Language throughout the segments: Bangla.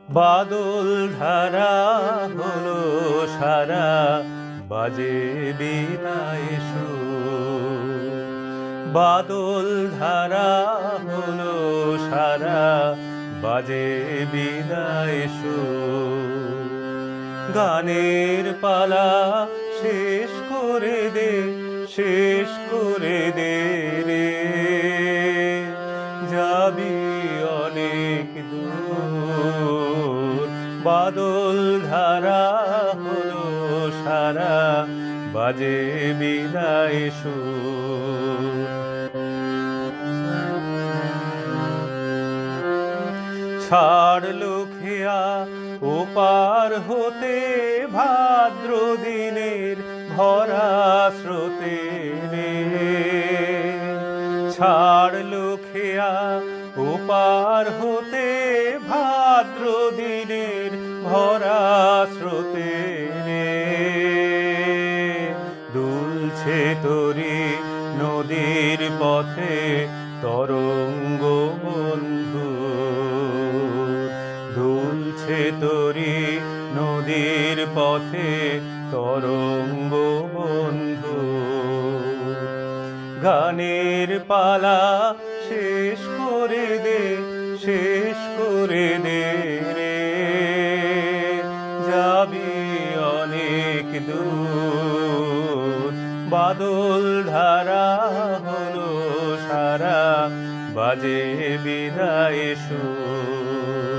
বাদল ধারা হলো সারা, বাজে বিদায় সুর। বাদল ধারা হলো সারা, বাজে বিদায় সুর। গানের পালা শেষ করে দে, শেষ করে দে রে, যাবি অনেক দূর। বাদল ধারা হলো সারা, বাজে বিদায় সুর। ছাড়লো খেয়া ওপার হতে ভাদ্র দিনের ভরা স্রোতে রে। ছাড়লো খেয়া ওপার হতে ভাদ্র দিনের ভরা স্রোতে রে। দুলছে তরি নদীর পথে তরঙ্গ বন্ধু, দুলছে তরি নদীর পথে তরঙ্গ বন্ধু। গানের পালা শেষ করে দে, শেষ করে দে রে, যাবি অনেক দূর। বাদল ধারা হলো সারা, বাজে বিদায় সুর।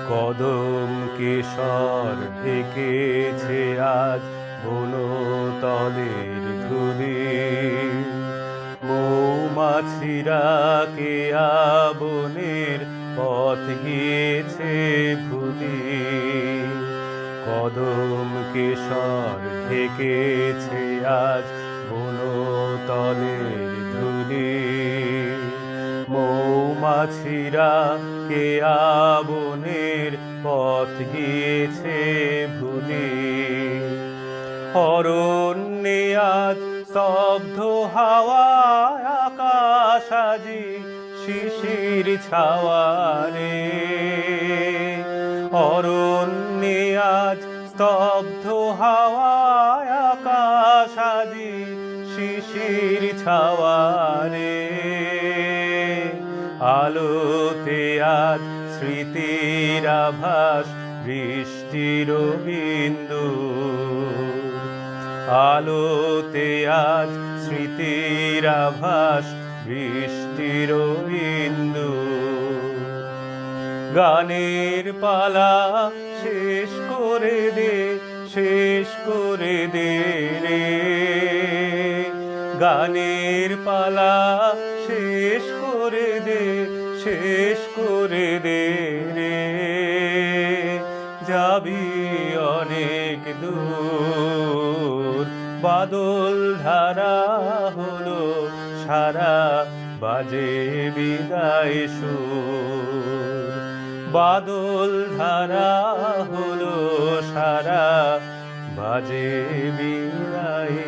কদম কেশর ঢেকেছে আজ বনতলের ধুলি, মৌমাছিরা কেয়া বনের পথ গিয়েছে ভুলি। কদম কেশর ঢেকেছে আজ বনতলের ধুলি, মৌমাছিরা কেয়া বনের পথ গিয়েছে ভুলি। অরণ্যে আজ স্তব্ধ হাওয়া, আকাশ আজি শিশির ছাওয়া রে। অরণ্যে আজ স্তব্ধ হাওয়া, আকাশ আজি শিশির ছাওয়া রে। আলোতে আজ স্মৃতির আভাস বৃষ্টির বিন্দু, আলোতে আজ স্মৃতির আভাস বৃষ্টির বিন্দু। গানের পালা শেষ করে দে, শেষ করে দে রে, গানের পালা শেষ করে দে, শেষ করে দে রে, যাবি অনেক দূর। বাদল ধারা হলো সারা, বাজে বিদায় সুর। বাদল ধারা হলো সারা, বাজে বিদায়